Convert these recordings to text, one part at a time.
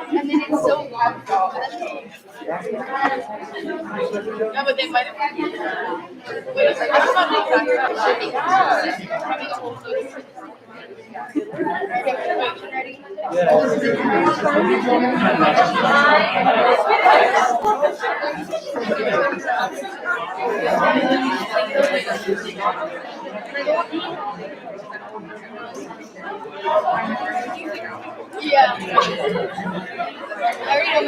And then it's so long. Yeah, but they might have. Wait a second. I don't yeah. I read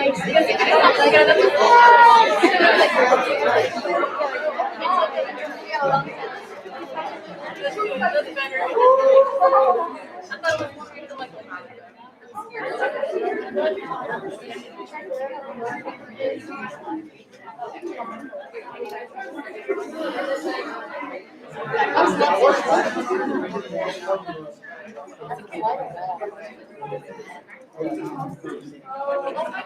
all my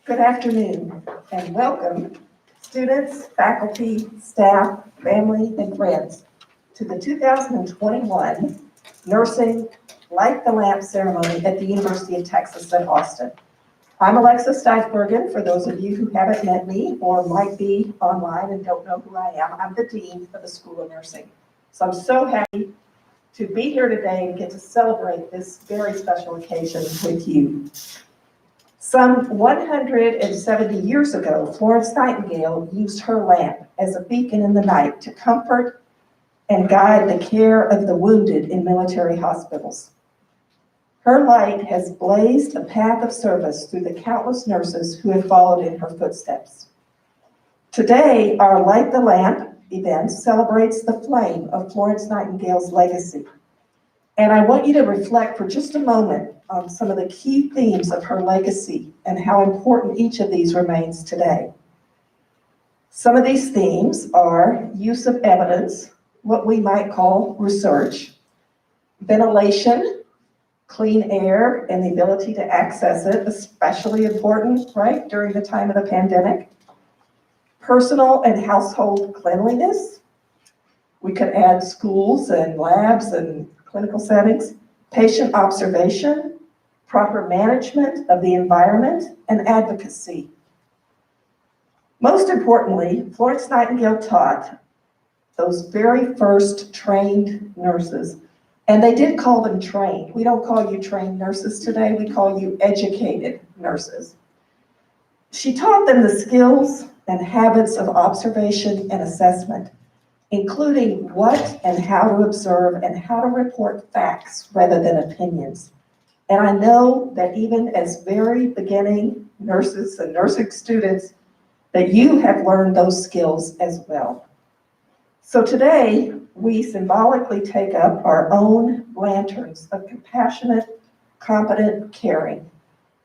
Good afternoon and welcome, students, faculty, staff, family, and friends, to the 2021 Nursing Light the Lamp ceremony at the University of Texas at Austin. I'm Alexa Steifbergen. For those of you who haven't met me or might be online and don't know who I am, I'm the Dean of the School of Nursing. So I'm so happy to be here today and get to celebrate this very special occasion with you. Some 170 years ago, Florence Nightingale used her lamp as a beacon in the night to comfort and guide the care of the wounded in military hospitals. Her light has blazed a path of service through the countless nurses who have followed in her footsteps. Today, our Light the Lamp event celebrates the flame of Florence Nightingale's legacy. And I want you to reflect for just a moment on some of the key themes of her legacy and how important each of these remains today. Some of these themes are use of evidence, what we might call research, ventilation, clean air, and the ability to access it, especially important, right, during the time of the pandemic, personal and household cleanliness. We could add schools and labs and clinical settings, patient observation, proper management of the environment, and advocacy. Most importantly, Florence Nightingale taught those very first trained nurses, and they did call them trained. We don't call you trained nurses today, we call you educated nurses. She taught them the skills and habits of observation and assessment, including what and how to observe and how to report facts rather than opinions. And I know that even as very beginning nurses and nursing students, that you have learned those skills as well. So today, we symbolically take up our own lanterns of compassionate, competent caring,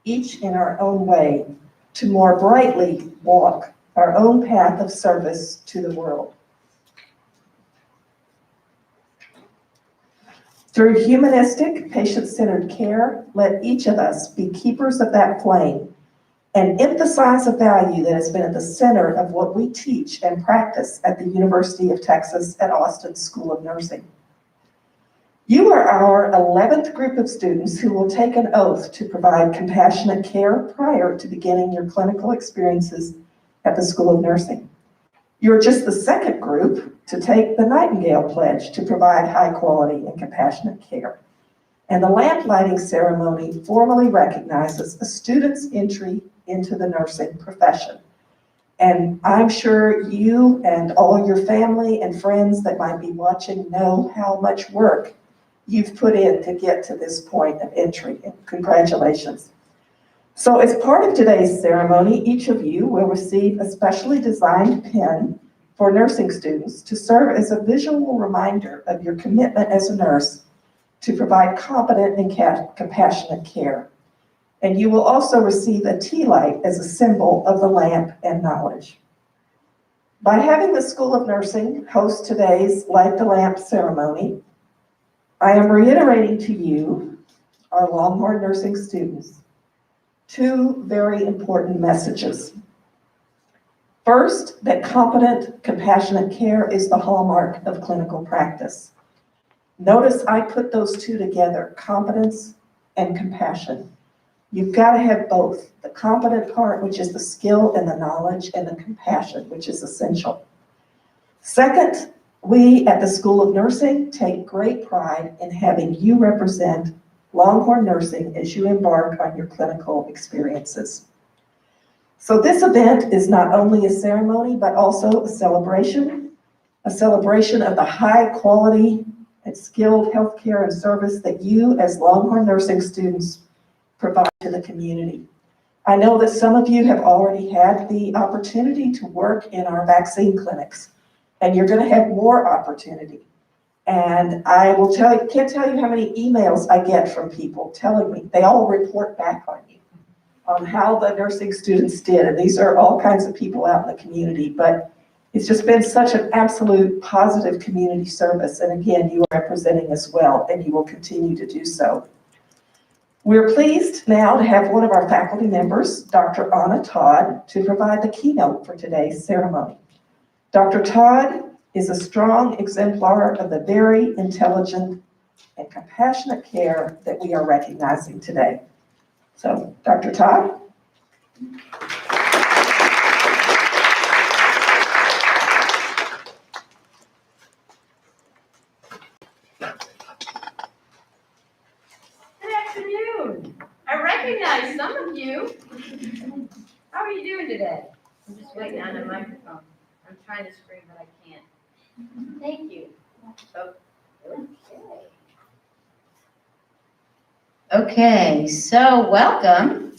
each in our own way, to more brightly walk our own path of service to the world. Through humanistic, patient-centered care, let each of us be keepers of that flame and emphasize a value that has been at the center of what we teach and practice at the University of Texas at Austin School of Nursing. You are our 11th group of students who will take an oath to provide compassionate care prior to beginning your clinical experiences at the School of Nursing. You're just the second group to take the Nightingale Pledge to provide high quality and compassionate care. And the lamp lighting ceremony formally recognizes a student's entry into the nursing profession. And I'm sure you and all your family and friends that might be watching know how much work you've put in to get to this point of entry. And congratulations. So as part of today's ceremony, each of you will receive a specially designed pen for nursing students to serve as a visual reminder of your commitment as a nurse to provide competent and compassionate care. And you will also receive a tea light as a symbol of the lamp and knowledge. By having the School of Nursing host today's Light the Lamp ceremony, I am reiterating to you, our Longhorn nursing students, two very important messages. First, that competent, compassionate care is the hallmark of clinical practice. Notice I put those two together, competence and compassion. You've got to have both, the competent part, which is the skill and the knowledge, and the compassion, which is essential. Second, we at the School of Nursing take great pride in having you represent Longhorn Nursing as you embark on your clinical experiences. So this event is not only a ceremony, but also a celebration of the high quality and skilled healthcare and service that you as Longhorn Nursing students provide to the community. I know that some of you have already had the opportunity to work in our vaccine clinics, and you're going to have more opportunity. And I will can't tell you how many emails I get from people telling me, they all report back on you, on how the nursing students did. And these are all kinds of people out in the community, but it's just been such an absolute positive community service. And again, you are representing us well, and you will continue to do so. We're pleased now to have one of our faculty members, Dr. Anna Todd, to provide the keynote for today's ceremony. Dr. Todd is a strong exemplar of the very intelligent and compassionate care that we are recognizing today. So, Dr. Todd. Good afternoon. I recognize some of you. How are you doing today? I'm just waiting on a microphone. I'm trying to scream, but I can't. Thank you. Okay, so welcome.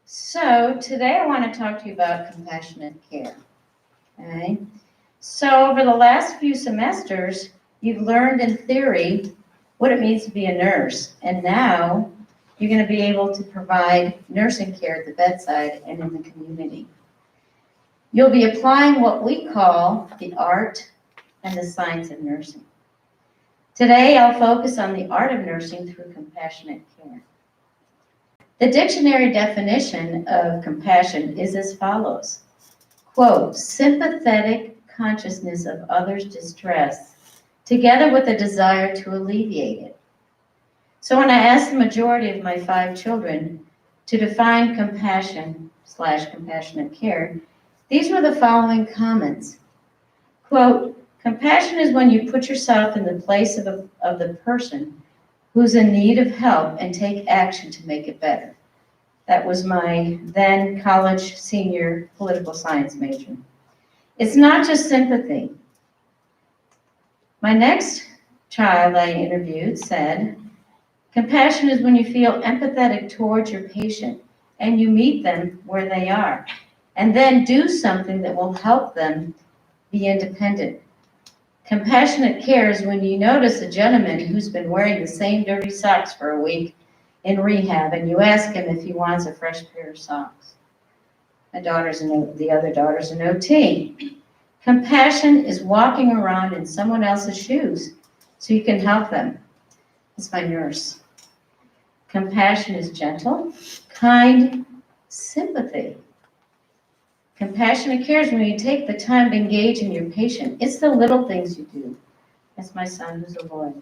So today I want to talk to you about compassionate care. Okay. So over the last few semesters, you've learned in theory what it means to be a nurse, and now you're going to be able to provide nursing care at the bedside and in the community. You'll be applying what we call the art and the science of nursing. Today, I'll focus on the art of nursing through compassionate care. The dictionary definition of compassion is as follows, quote, sympathetic consciousness of others' distress, together with a desire to alleviate it. So when I asked the majority of my 5 children to define compassion/compassionate care, these were the following comments. Quote, compassion is when you put yourself in the place of the person who's in need of help and take action to make it better. That was my then college senior political science major. It's not just sympathy. My next child I interviewed said, compassion is when you feel empathetic towards your patient and you meet them where they are and then do something that will help them be independent. Compassionate care is when you notice a gentleman who's been wearing the same dirty socks for a week in rehab and you ask him if he wants a fresh pair of socks. The other daughter's an OT. Compassion is walking around in someone else's shoes so you can help them. It's my nurse. Compassion is gentle, kind, sympathy. Compassionate care is when you take the time to engage in your patient. It's the little things you do. That's my son who's a lawyer.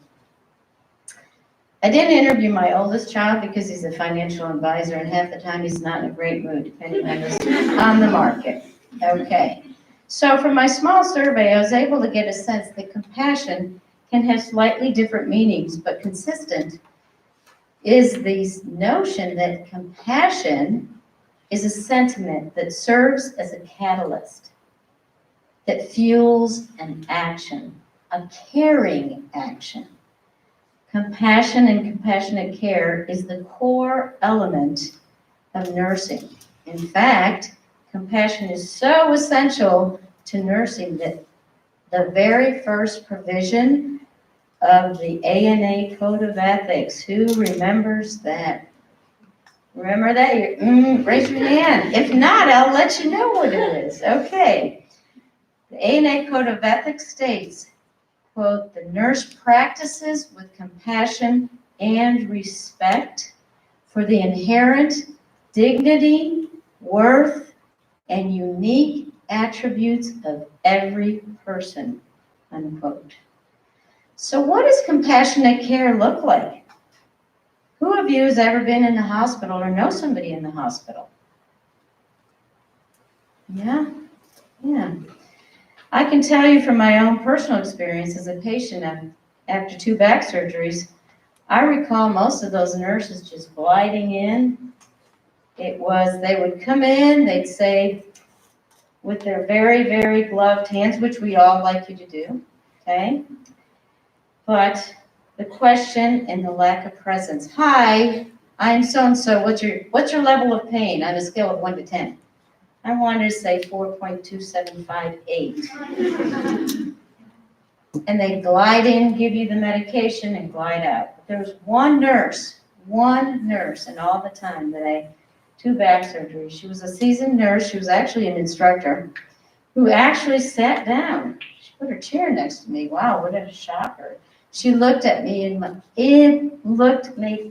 I didn't interview my oldest child because he's a financial advisor and half the time he's not in a great mood, depending on the market. Okay. So from my small survey, I was able to get a sense that compassion can have slightly different meanings, but consistent is the notion that compassion is a sentiment that serves as a catalyst, that fuels an action, a caring action. Compassion and compassionate care is the core element of nursing. In fact, compassion is so essential to nursing that the very first provision of the ANA Code of Ethics, who remembers that? Remember that? Raise your hand. If not, I'll let you know what it is. Okay. The ANA Code of Ethics states, quote, "The nurse practices with compassion and respect for the inherent dignity, worth, and unique attributes of every person," unquote. So what does compassionate care look like? Who of you has ever been in the hospital or know somebody in the hospital? Yeah. I can tell you from my own personal experience as a patient after 2 back surgeries, I recall most of those nurses just gliding in. They would come in, they'd say, with their very, very gloved hands, which we all like you to do, okay? But the question and the lack of presence. Hi, I'm so-and-so, what's your level of pain on a scale of 1 to 10? I wanted to say 4.2758. And they glide in, give you the medication, and glide out. There was one nurse in all the time that I 2 back surgeries. She was a seasoned nurse. She was actually an instructor who actually sat down. She put her chair next to me. Wow, what a shocker. She looked at me and made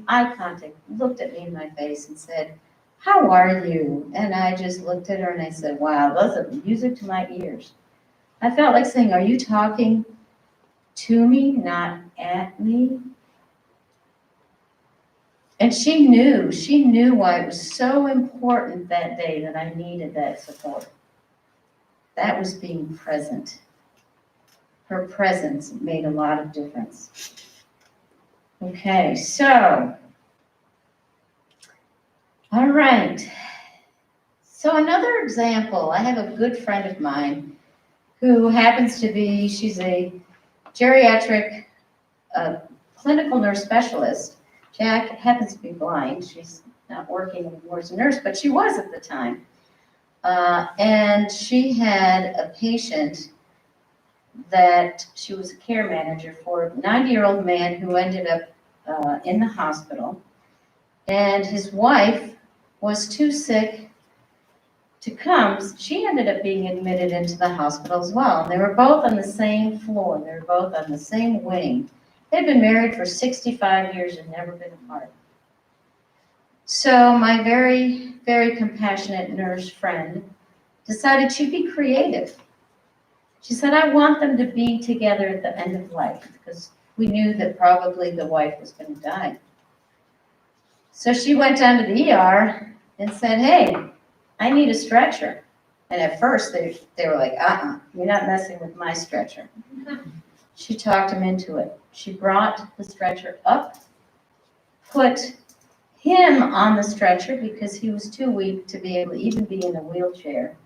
eye contact, looked at me in my face and said, "How are you?" And I just looked at her and I said, wow, those are music to my ears. I felt like saying, are you talking to me, not at me? And she knew why it was so important that day that I needed that support. That was being present. Her presence made a lot of difference. Okay, so, all right. So another example, I have a good friend of mine who happens to be, she's a geriatric clinical nurse specialist. She happens to be blind. She's not working anymore as a nurse, but she was at the time. And she had a patient that she was a care manager for, a 90-year-old man who ended up in the hospital. And his wife was too sick to come. She ended up being admitted into the hospital as well. And they were both on the same floor. They were both on the same wing. They'd been married for 65 years and never been apart. So my very, very compassionate nurse friend decided she'd be creative. She said, I want them to be together at the end of life, because we knew that probably the wife was going to die. So she went down to the ER and said, hey, I need a stretcher. And at first they were like, you're not messing with my stretcher. She talked him into it. She brought the stretcher up, put him on the stretcher because he was too weak to be able to even be in a wheelchair,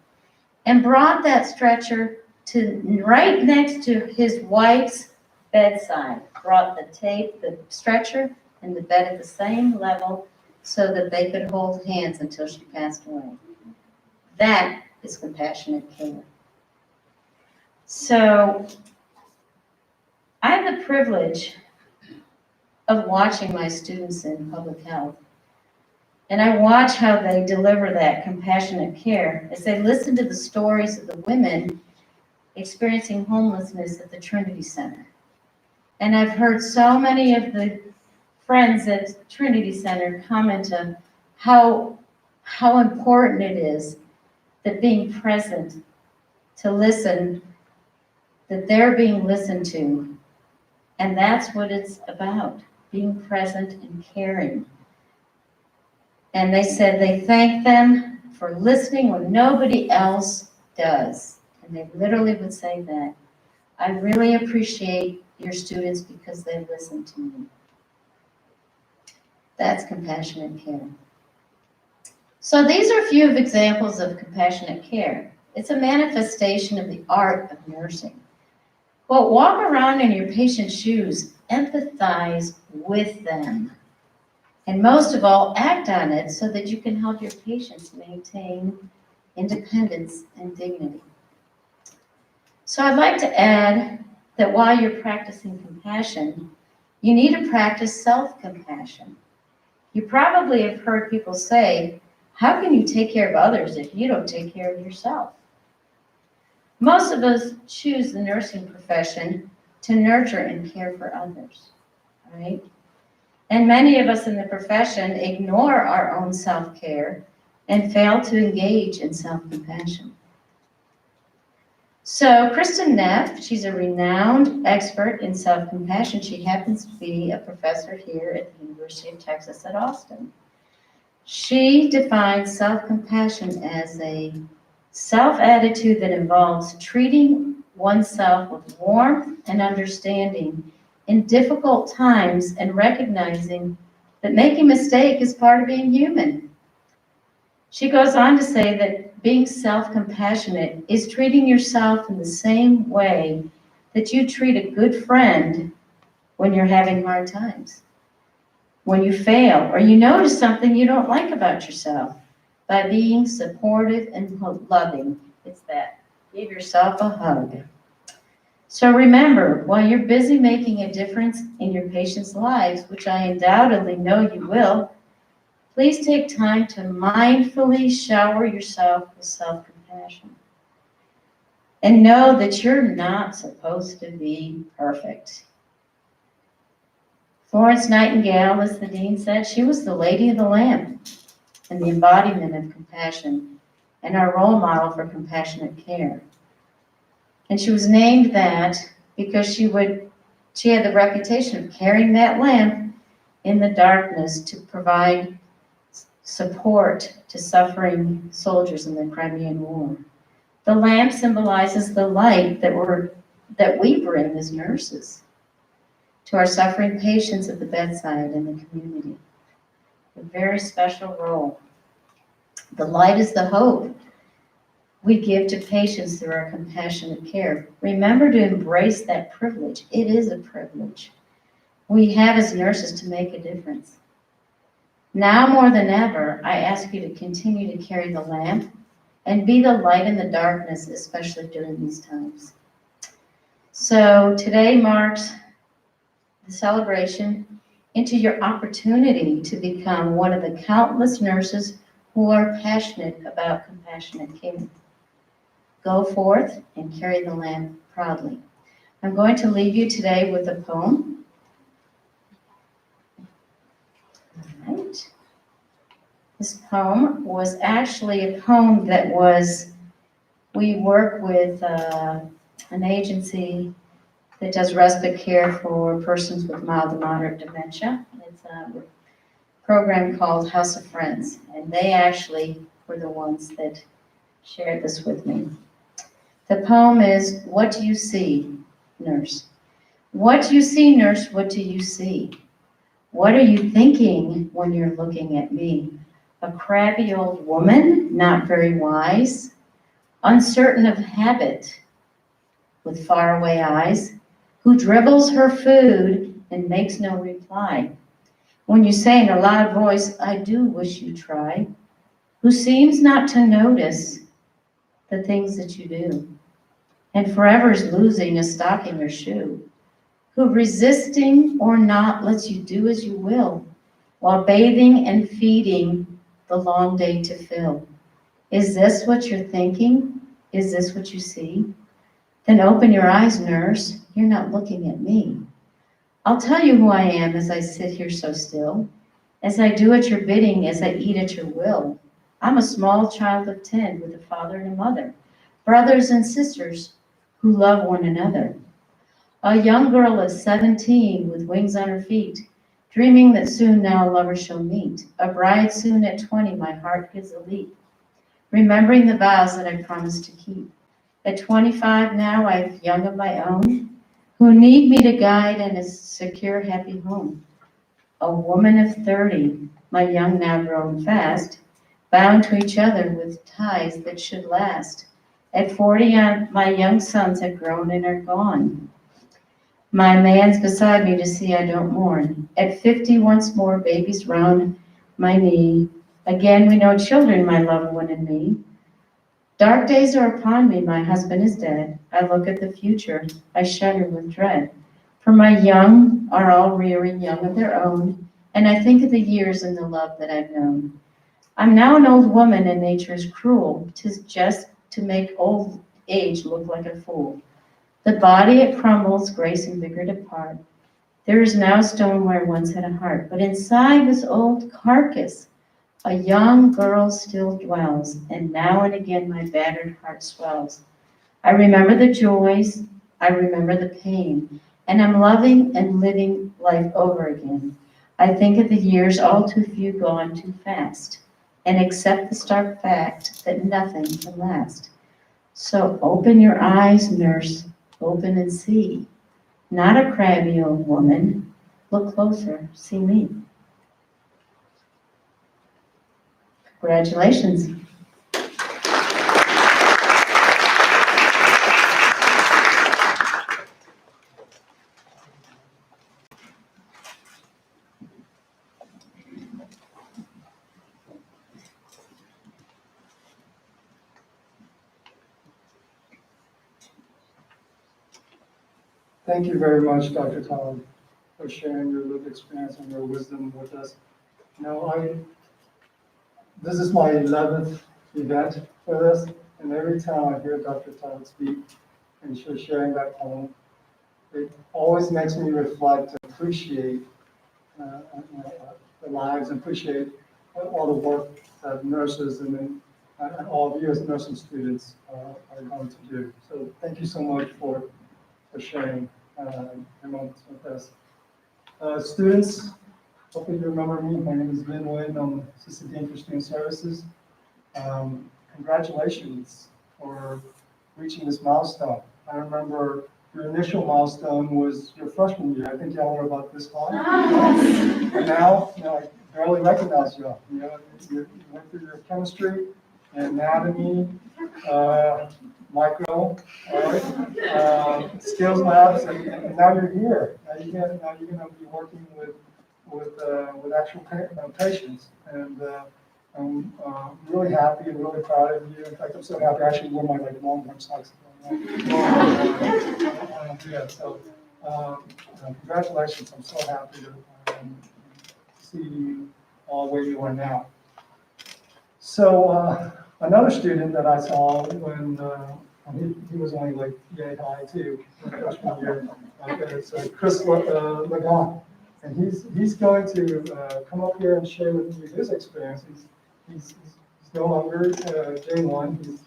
and brought that stretcher to right next to his wife's bedside. Brought the stretcher and the bed at the same level so that they could hold hands until she passed away. That is compassionate care. So I have the privilege of watching my students in public health. And I watch how they deliver that compassionate care as they listen to the stories of the women experiencing homelessness at the Trinity Center. And I've heard so many of the friends at Trinity Center comment on how important it is that being present, to listen, that they're being listened to. And that's what it's about, being present and caring. And they said they thank them for listening when nobody else does. And they literally would say that. I really appreciate your students because they listen to me. That's compassionate care. So these are a few of examples of compassionate care. It's a manifestation of the art of nursing. Well, walk around in your patient's shoes, empathize with them. And most of all, act on it so that you can help your patients maintain independence and dignity. So I'd like to add that while you're practicing compassion, you need to practice self-compassion. You probably have heard people say, how can you take care of others if you don't take care of yourself? Most of us choose the nursing profession to nurture and care for others, right? And many of us in the profession ignore our own self-care and fail to engage in self-compassion. So Kristen Neff, she's a renowned expert in self-compassion. She happens to be a professor here at the University of Texas at Austin. She defines self-compassion as a self-attitude that involves treating oneself with warmth and understanding in difficult times and recognizing that making a mistake is part of being human. She goes on to say that being self-compassionate is treating yourself in the same way that you treat a good friend when you're having hard times, when you fail, or you notice something you don't like about yourself, by being supportive and loving. It's that. Give yourself a hug. So remember, while you're busy making a difference in your patients' lives, which I undoubtedly know you will, please take time to mindfully shower yourself with self-compassion. And know that you're not supposed to be perfect. Florence Nightingale, as the dean said, she was the lady of the lamp and the embodiment of compassion and our role model for compassionate care. And she was named that because she had the reputation of carrying that lamp in the darkness to provide support to suffering soldiers in the Crimean War. The lamp symbolizes the light that we bring as nurses to our suffering patients at the bedside and the community. A very special role. The light is the hope we give to patients through our compassionate care. Remember to embrace that privilege. It is a privilege we have as nurses to make a difference. Now more than ever, I ask you to continue to carry the lamp and be the light in the darkness, especially during these times. So today marks the celebration into your opportunity to become one of the countless nurses who are passionate about compassionate care. Go forth and carry the lamp proudly. I'm going to leave you today with a poem. All right. This poem was actually a poem that we work with an agency that does respite care for persons with mild to moderate dementia. It's a program called House of Friends, and they actually were the ones that shared this with me. The poem is, "What do you see, nurse? What do you see, nurse? What do you see? What are you thinking when you're looking at me? A crabby old woman, not very wise, uncertain of habit, with faraway eyes, who dribbles her food and makes no reply. When you say in a loud voice, I do wish you try, who seems not to notice the things that you do, and forever is losing a stocking or shoe, who resisting or not lets you do as you will, while bathing and feeding the long day to fill. Is this what you're thinking? Is this what you see? Then open your eyes, nurse. You're not looking at me. I'll tell you who I am as I sit here so still, as I do at your bidding, as I eat at your will. I'm a small child of 10 with a father and a mother, brothers and sisters who love one another. A young girl of 17 with wings on her feet, dreaming that soon now a lover shall meet. A bride soon at 20, my heart gives a leap, remembering the vows that I promised to keep. At 25 now, I've young of my own, who need me to guide in a secure, happy home. A woman of 30, my young now grown fast, bound to each other with ties that should last. At 40, my young sons have grown and are gone. My man's beside me to see I don't mourn. At 50 once more, babies round my knee. Again we know children, my loved one and me. Dark days are upon me, my husband is dead. I look at the future, I shudder with dread. For my young are all rearing young of their own, and I think of the years and the love that I've known. I'm now an old woman and nature is cruel. 'Tis just to make old age look like a fool. The body it crumbles, grace and vigor depart. There is now a stone where I once had a heart, but inside this old carcass, a young girl still dwells, and now and again my battered heart swells. I remember the joys, I remember the pain, and I'm loving and living life over again. I think of the years all too few gone too fast, and accept the stark fact that nothing can last. So open your eyes, nurse, open and see. Not a crabby old woman. Look closer, see me. Congratulations. Thank you very much, Dr. Todd, for sharing your lived experience and your wisdom with us. This is my 11th event for this, and every time I hear Dr. Todd speak and she's sharing that poem, it always makes me reflect and appreciate the lives and appreciate all the work that nurses and all of you as nursing students are going to do. So thank you so much for sharing your moments with us. Students, hopefully you remember me. My name is Vin Nguyen. I'm Assistant Dean for Student Services. Congratulations for reaching this milestone. I remember your initial milestone was your freshman year. I think y'all were about this high. And now, I barely recognize y'all. You went through your chemistry, anatomy, micro, skills labs, and now you're here. Now you're going to be working with actual patients, and I'm really happy and really proud of you. In fact, I'm so happy I actually wore my Longhorn socks. Yeah, so congratulations. I'm so happy to see you all where you are now. So another student that I saw when he was only like yay high too, freshman year, it's Chris Lagon. And he's going to come up here and share with you his experience. He's no longer J1.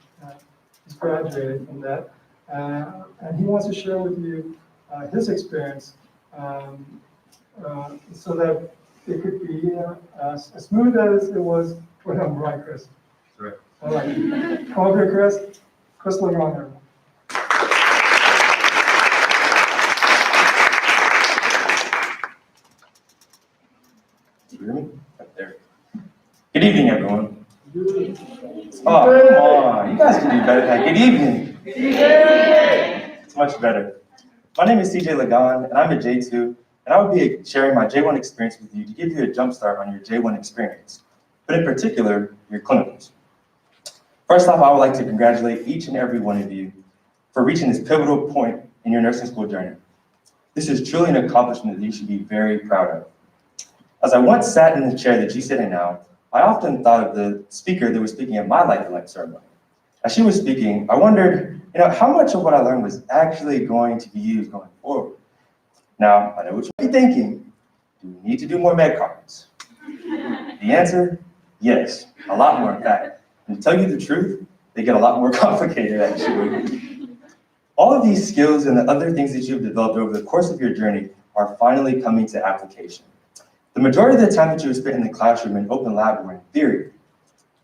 He's graduated from that, and he wants to share with you his experience, so that it could be as smooth as it was when I'm right, Chris. Right. All right. Come up here, Chris. Chris Lagon. You hear me? Right there. Good evening, everyone. Oh, come on. You guys can do better than that. Good evening. It's much better. My name is CJ Lagon, and I'm a J2, and I will be sharing my J1 experience with you to give you a jump start on your J1 experience, but in particular, your clinicals. First off, I would like to congratulate each and every one of you for reaching this pivotal point in your nursing school journey. This is truly an accomplishment that you should be very proud of. As I once sat in the chair that you sit in now, I often thought of the speaker that was speaking at my Life in Life ceremony. As she was speaking, I wondered, how much of what I learned was actually going to be used going forward. Now, I know what you'll be thinking. Do we need to do more med cards? The answer, yes, a lot more in fact. And to tell you the truth, they get a lot more complicated actually. All of these skills and the other things that you've developed over the course of your journey are finally coming to application. The majority of the time that you have spent in the classroom and open lab were in theory.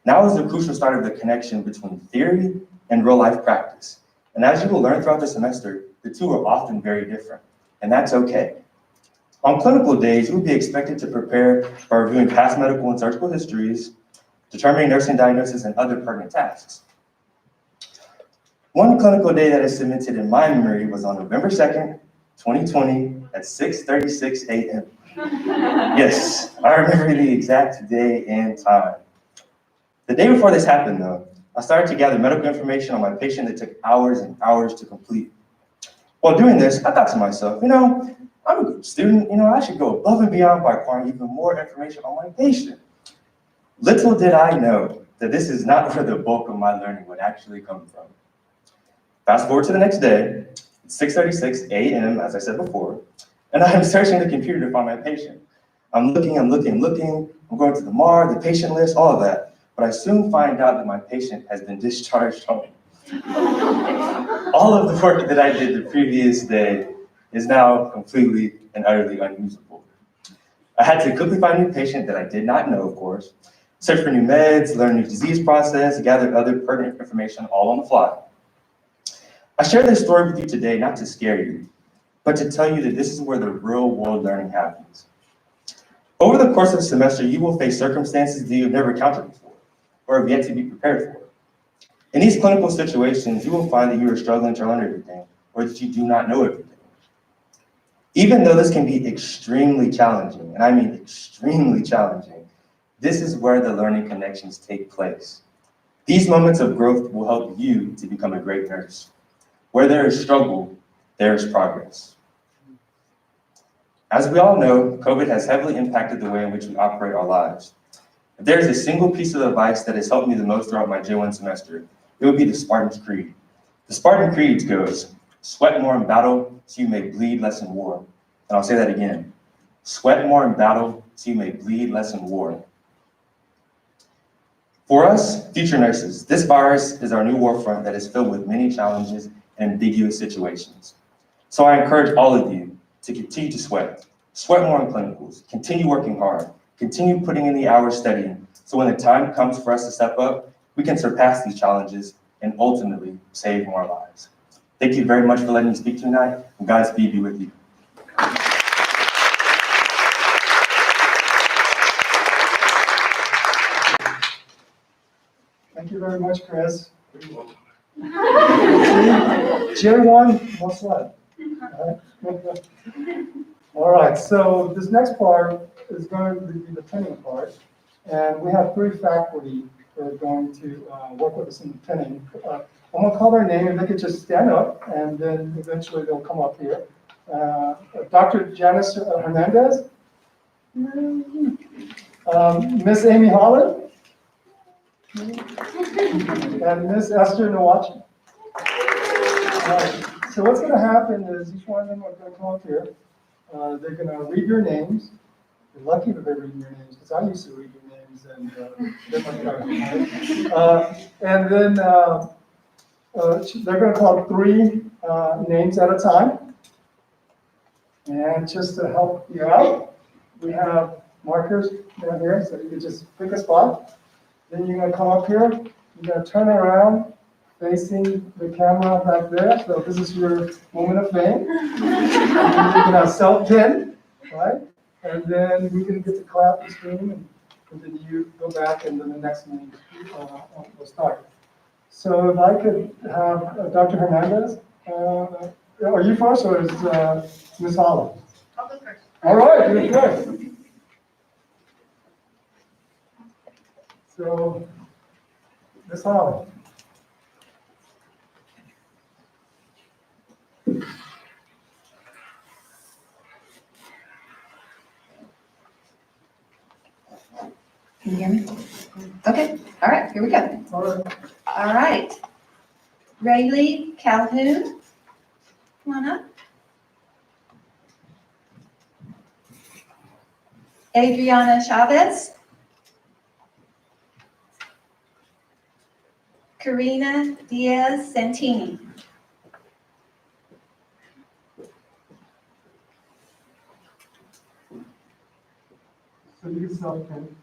Now is the crucial start of the connection between theory and real life practice. And as you will learn throughout the semester, the two are often very different, and that's okay. On clinical days, you will be expected to prepare by reviewing past medical and surgical histories, determining nursing diagnosis, and other pertinent tasks. One clinical day that is cemented in my memory was on November 2nd, 2020 at 6:36 a.m. Yes, I remember the exact day and time. The day before this happened, though, I started to gather medical information on my patient that took hours and hours to complete. While doing this, I thought to myself, I'm a good student, I should go above and beyond by acquiring even more information on my patient. Little did I know that this is not where the bulk of my learning would actually come from. Fast forward to the next day, it's 6:36 a.m., as I said before, and I am searching the computer to find my patient. I'm looking, I'm going to the MAR, the patient list, all of that, but I soon find out that my patient has been discharged home. All of the work that I did the previous day is now completely and utterly unusable. I had to quickly find a new patient that I did not know, of course, search for new meds, learn new disease process, gather other pertinent information all on the fly. I share this story with you today not to scare you, but to tell you that this is where the real world learning happens. Over the course of the semester, you will face circumstances that you've never encountered before, or have yet to be prepared for. In these clinical situations, you will find that you are struggling to learn everything, or that you do not know everything. Even though this can be extremely challenging, and I mean extremely challenging, this is where the learning connections take place. These moments of growth will help you to become a great nurse. Where there is struggle, there is progress. As we all know, COVID has heavily impacted the way in which we operate our lives. If there is a single piece of advice that has helped me the most throughout my J1 semester, it would be the Spartan's Creed. The Spartan Creed goes, sweat more in battle so you may bleed less in war. And I'll say that again, sweat more in battle so you may bleed less in war. For us, future nurses, this virus is our new war front that is filled with many challenges and ambiguous situations. So I encourage all of you to continue to sweat more in clinicals, continue working hard, continue putting in the hours studying, so when the time comes for us to step up, we can surpass these challenges and ultimately save more lives. Thank you very much for letting me speak tonight, and Godspeed be with you. Thank you very much, Chris. J1, no sweat. All right, so this next part is going to be the pinning part. And we have 3 faculty that are going to work with us in the pinning. I'm going to call their name, and they could just stand up, and then eventually they'll come up here. Dr. Janice Hernandez, Miss Amy Holland, and Miss Esther Nawachi. So what's going to happen is each one of them are going to come up here. They're going to read your names. You're lucky that they're reading your names, because I used to read your names, and they're much better, right? And then they're going to call 3 names at a time. And just to help you out, we have markers down here, so you can just pick a spot. Then you're going to come up here. You're going to turn around, facing the camera back there. So this is your moment of fame. You're going to self-pin, right? And then we can get to clap and scream, and then you go back, and then the next name will start. So if I could have Dr. Hernandez, are you first, or is Ms. Holland? I'll go first. All right, you're good. So, Ms. Holland. Can you hear me? Okay, all right, here we go. All right. All right. Rayleigh Calhoun, come on up. Adriana Chavez. Karina Diaz Santini. So you can self-pin.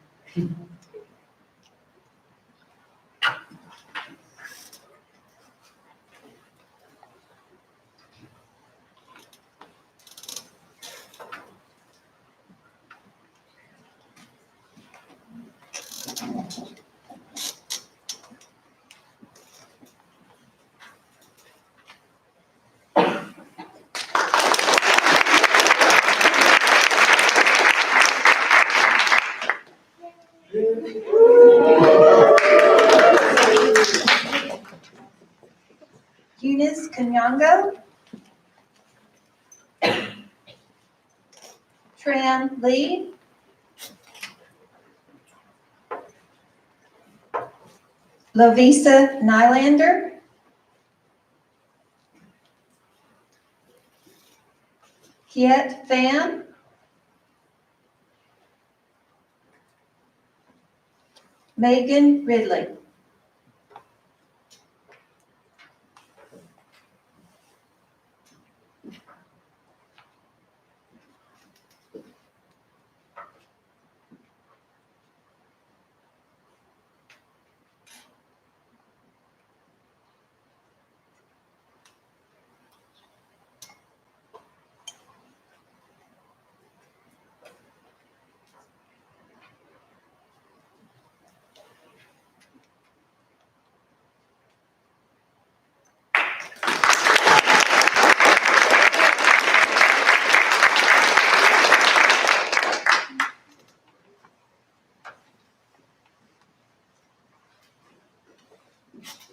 Eunice Kanyongo, Tran Lee, Lovisa Nylander, Kiet Pham, Megan Ridley.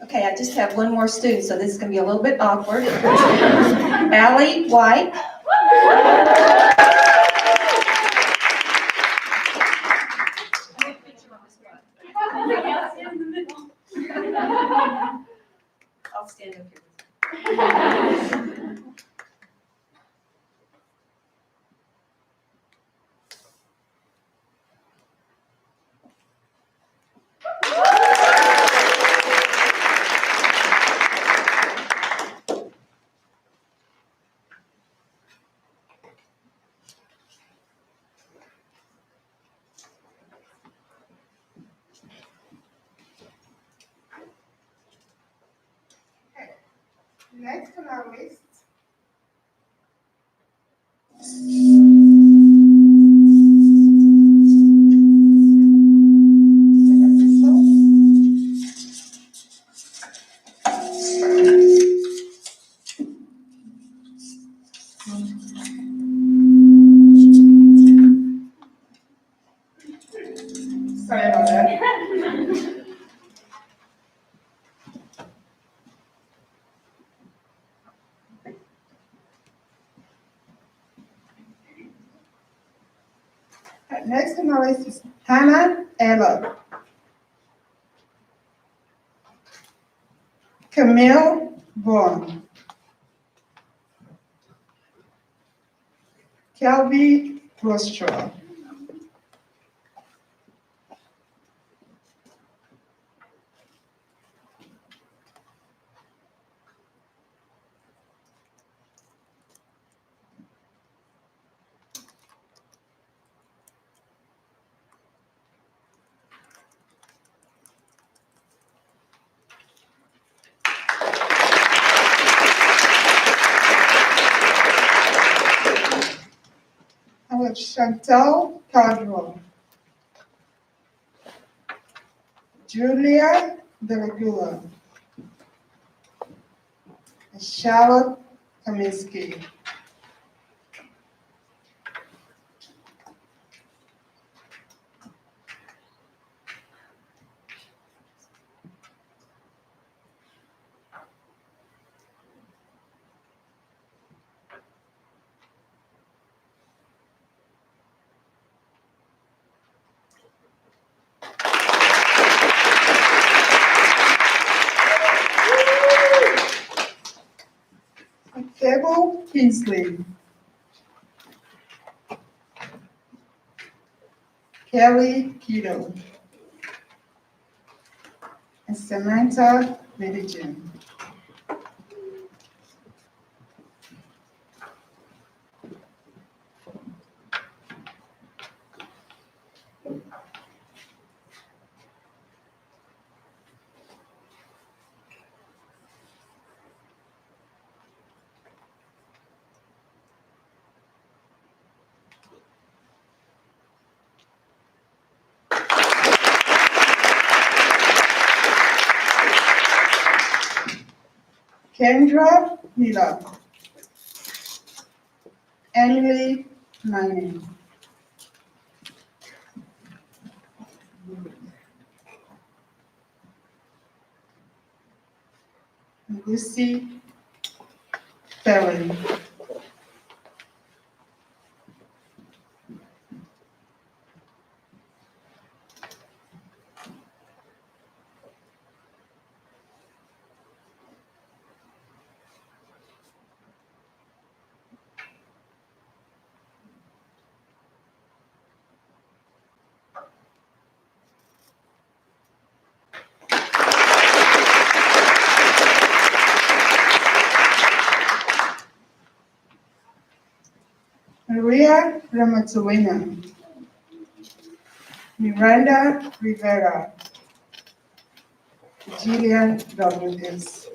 Okay, I just have one more student, so this is going to be a little bit awkward. Allie White. I'll stand up here. Next on our list. Sorry about that. Next on our list is Hannah Ella. Camille Vaughn. Kelby Rostra. I have Chantal Cardwell, Julia Delagula, and Charlotte Kaminsky. Fable Kingsley, Kelly Keto, and Samantha Medigen. Kendra Miller, Emily Manning, Lucy Felon. Maria Ramatuena. Miranda Rivera. Gillian Rodriguez.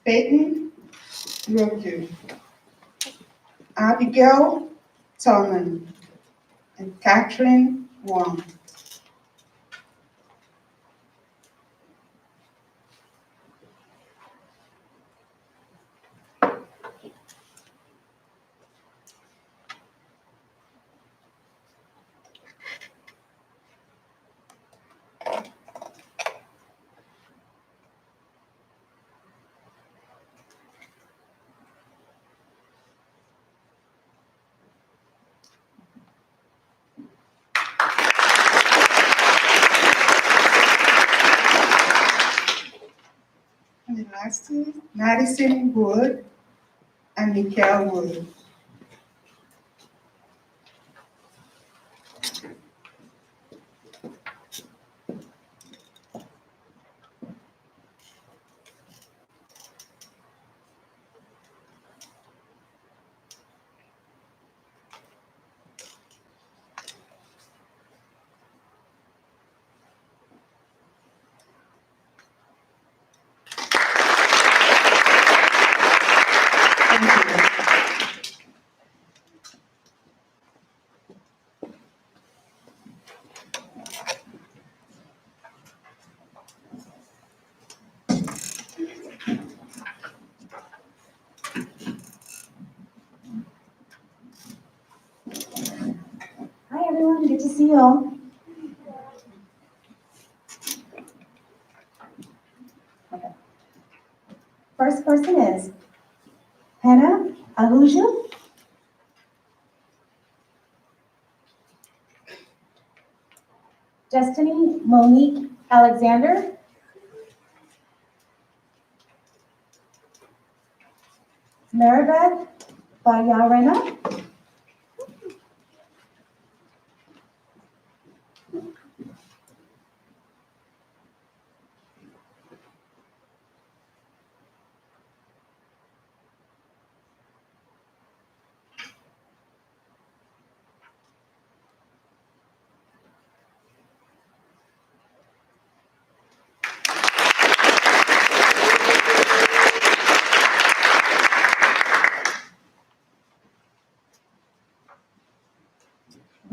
Peyton Roku. Abigail Tolman. And Catherine Wong. And the last two, Madison Wood and Mikhail Wood. Thank you. Hi, everyone. Good to see you all. Okay. First person is Hannah Ahuja. Destiny Monique Alexander. Maribeth Bayarena.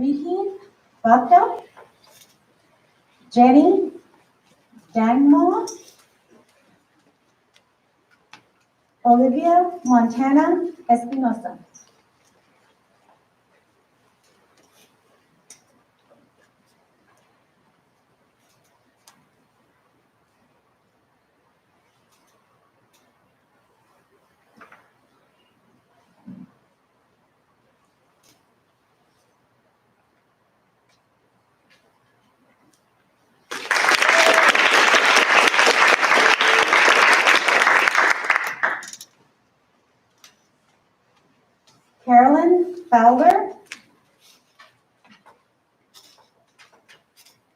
Rihin Bhakta. Jenny Dangma. Olivia Montana Espinosa. Carolyn Fowler.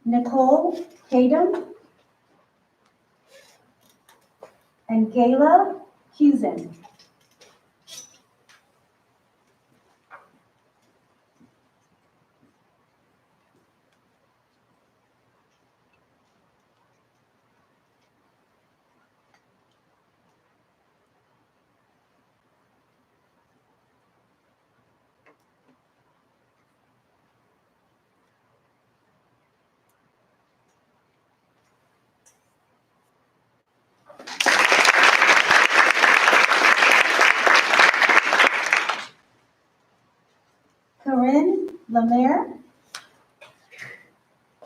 Nicole Tatum. And Gayla Husen. Lemaire,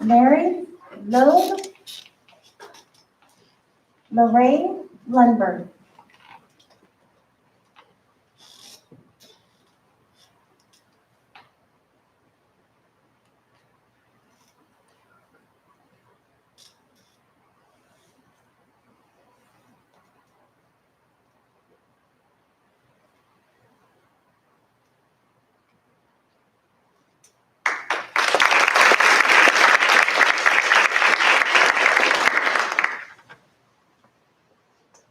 Mary Loeb, Lorraine Lundberg.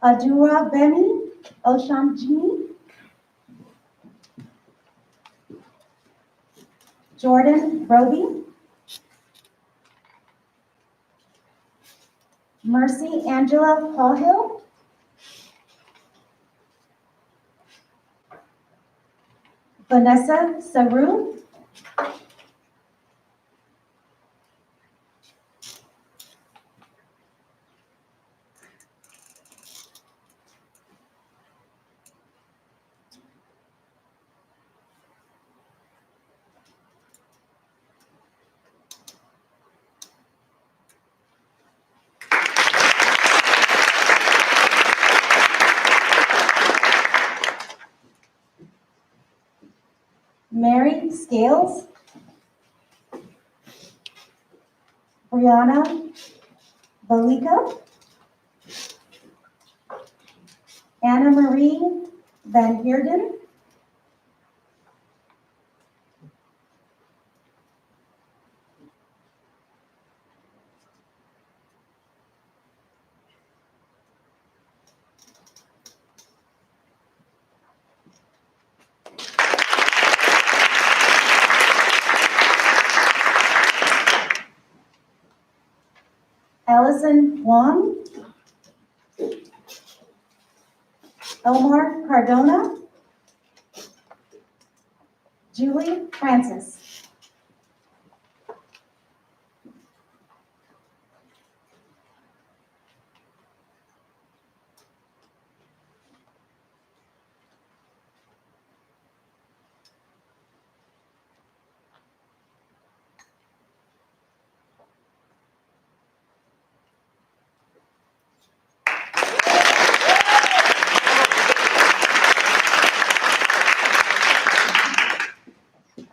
Adura Bemi Oshamjini, Jordan Roby, Mercy Angela Hallhill, Vanessa Saru, Mary Scales, Brianna Balika, Anna Marie Van Heerden, Allison Wong, Omar Cardona, Julie Francis.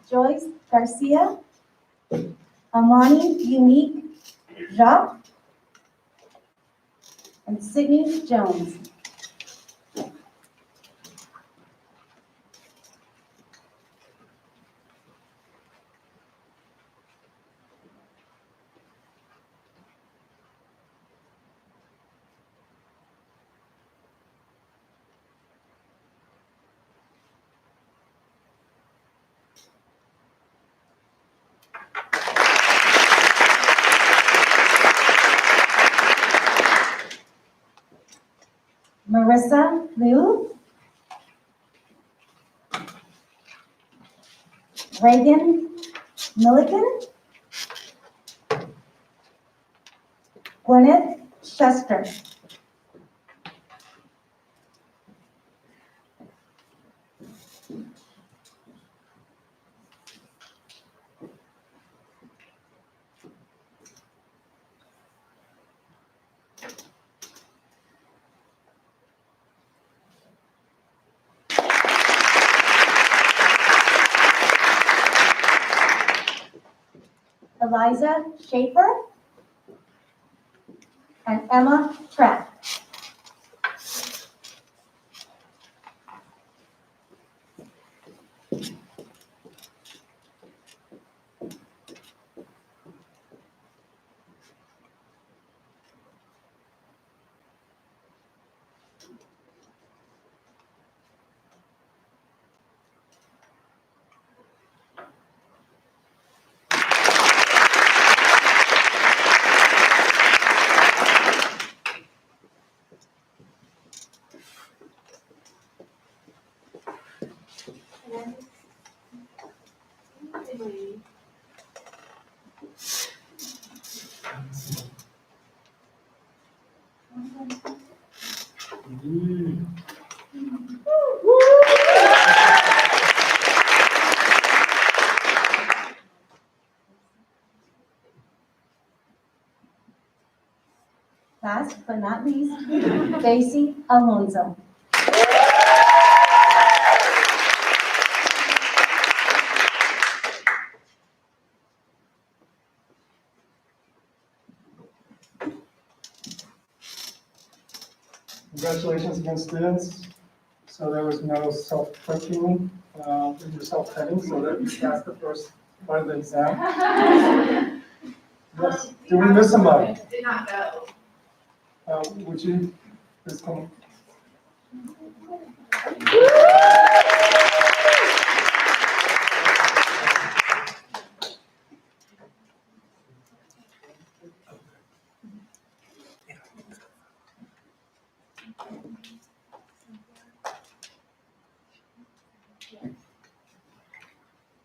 Joyce Garcia, Amani Unique Jacques, and Sydney Jones. Marissa Liu, Reagan Milliken, Gwyneth Schuster. Eliza Schaefer, and Emma Trapp. Last but not least, Daisy Alonso. Congratulations again, students. So there was no self-clicking, your self-heading, so that you passed the first part of the exam. Yes, did we miss somebody? Did not go. Would you please come?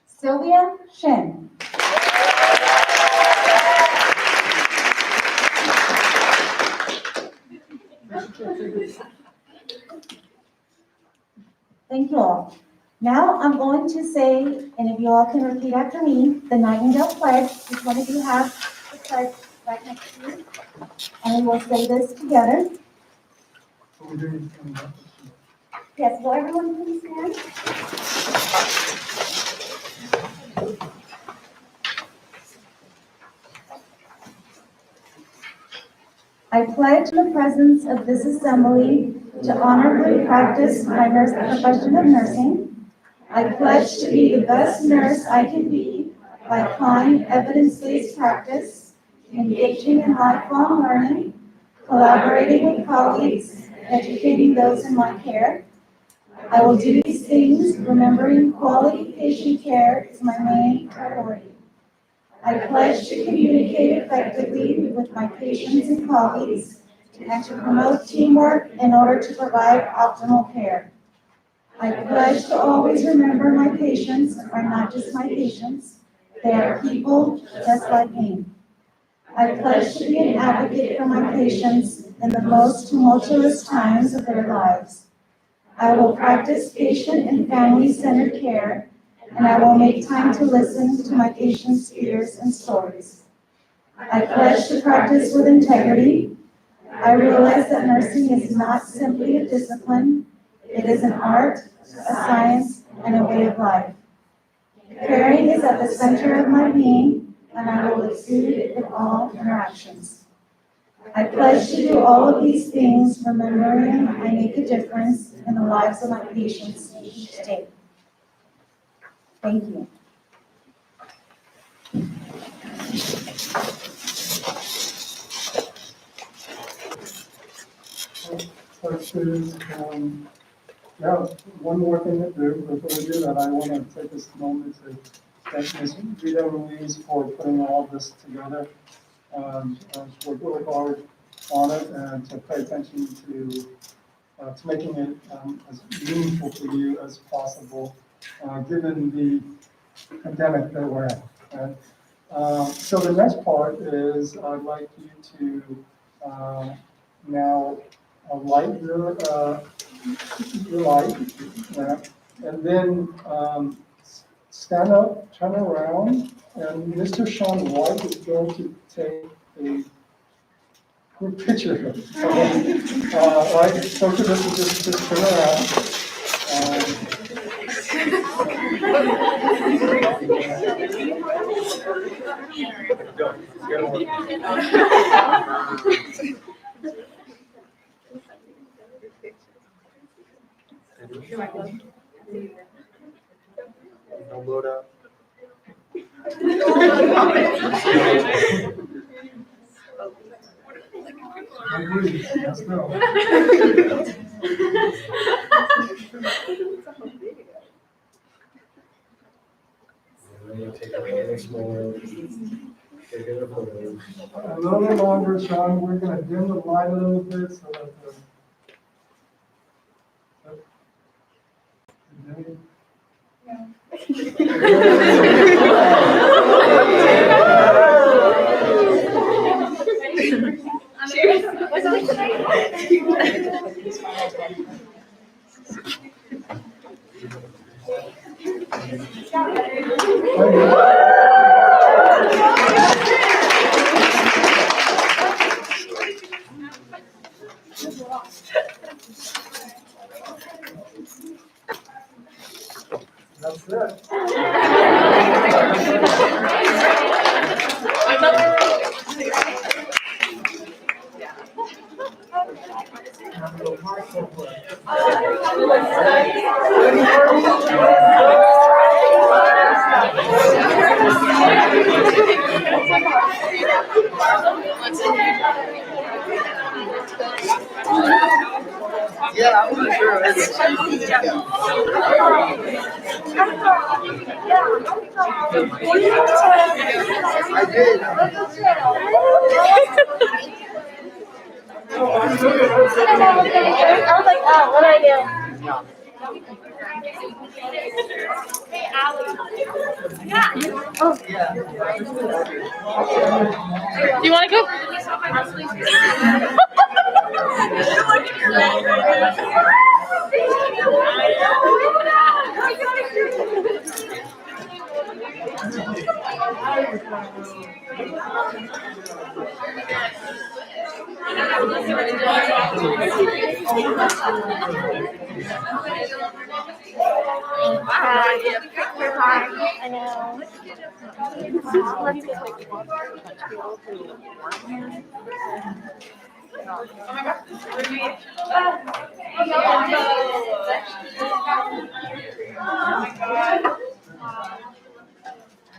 Sylvia Shen. Thank you all. Now I'm going to say, and if you all can repeat after me, the Nightingale Pledge. Each one of you have the pledge right next to you. And we will say this together. Yes, will everyone please stand? I pledge in the presence of this assembly to honorably practice my profession of nursing. I pledge to be the best nurse I can be by applying evidence-based practice, engaging in lifelong learning, collaborating with colleagues, educating those in my care. I will do these things remembering quality patient care is my main priority. I pledge to communicate effectively with my patients and colleagues and to promote teamwork in order to provide optimal care. I pledge to always remember my patients are not just my patients, they are people just like me. I pledge to be an advocate for my patients in the most tumultuous times of their lives. I will practice patient and family-centered care, and I will make time to listen to my patients' fears and stories. I pledge to practice with integrity. I realize that nursing is not simply a discipline, it is an art, a science, and a way of life. Caring is at the center of my being, and I will exude it in all interactions. I pledge to do all of these things, remembering I make a difference in the lives of my patients each day. Thank you. So students, yeah, one more thing that before we do that, I want to take this moment to thank Ms. Rita Ruiz for putting all this together. She worked really hard on it and to pay attention to making it as meaningful for you as possible, given the pandemic that we're in. Right? So the next part is I'd like you to now light your light, and then stand up, turn around, and Mr. Sean White is going to take a quick picture of it. Right, so just turn around. Don't blow it up. Let's go. A little bit longer, Sean. We're going to dim the light a little bit so that That's it. Yeah, I wasn't sure. I did. I was like, oh, what do I do? Hey, Allie. Do you want to go? I know.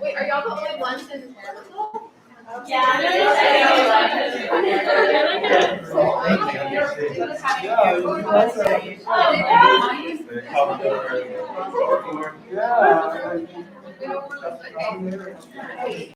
Wait, are y'all the only ones in? Yeah.